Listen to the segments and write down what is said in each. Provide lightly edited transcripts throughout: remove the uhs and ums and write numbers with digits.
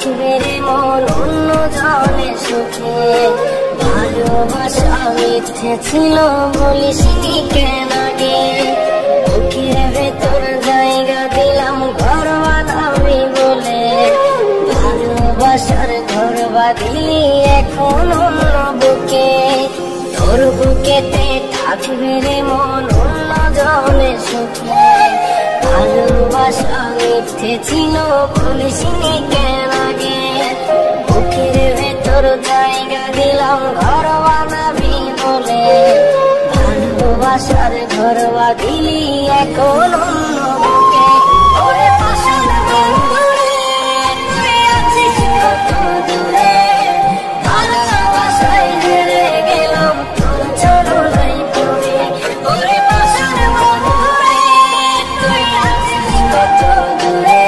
থাকবে রে মন অন্য জনের সুখে। ভালোবাসা মিথ্যে ছিল বলিস নি কেন গে, বুকের ভেতর জায়গা দিলাম ঘর বাঁধাবি বলে। ভালোবাসার ঘর বাঁধিলি এখন অন্য বুকে, তোর বুকেতে থাকবে রে মন অন্য জনের সুখে। ভালোবাসা মিথ্যে ছিল বলিস নি কেন গে, বুকের ভেতর জায়গা দিলাম ঘর বাঁধাবি বলে। ভালোবাসার ঘর বাঁধিলি এখন অন্য বুকে। ওরে পাশান বন্ধুরে তুই আছিস কত দূরে, ভালোবাসায় হেরে গেলাম তোর চরণায় পড়ে। ওরে পাশান বন্ধুরে তুই আছিস কত দূরে,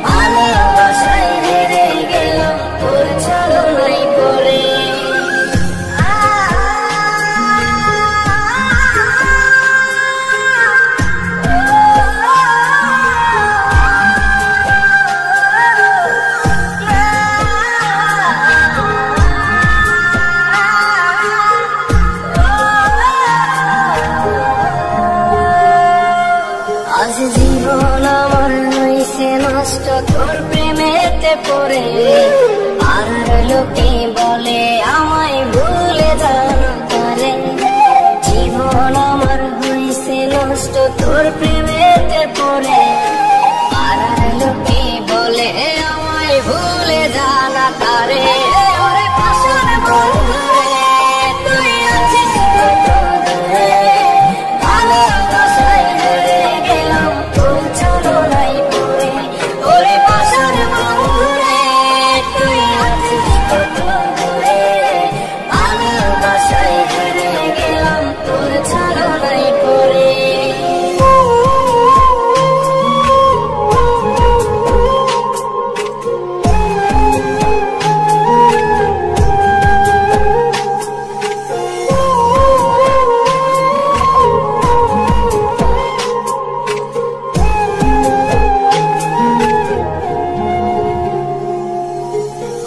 ভালোবাসায় হেরে গেলাম তোর চরণায় পড়ে। আজ জীবন আমার হইছে নষ্ট তোর প্রেমেতে পড়ে, আর লোকে বলে আমায় ভুলে জানো তারে। জীবন আমার হইছে নষ্ট তোর প্রেমেতে পড়ে, আর লোকে বলে আমায় ভুলে জানা তারে। ওরে পাশান বন্ধুরে তুই আছিস কত দূরে, ভালোবাসায় হেরে গেলাম তোর চরণায় পড়ে। ওরে পাশান বন্ধুরে তুই আছিস কত দূরে, ভালোবাসায় হেরে গেলাম তোর চরণায় পড়ে।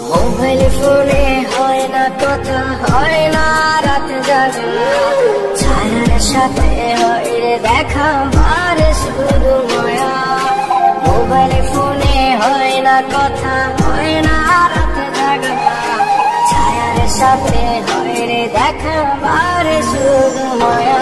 মোবাইল ফোনে হয় না কথা, হয় না রাত জাগা, ছায়ার সাথে হয় রে দেখা ভারে শুধু মায়া। মোবাইল ফোনে হয় না কথা, হয় না রাত জাগা, ছায়ার সাথে হয় রে দেখা ভারে শুধু মায়া।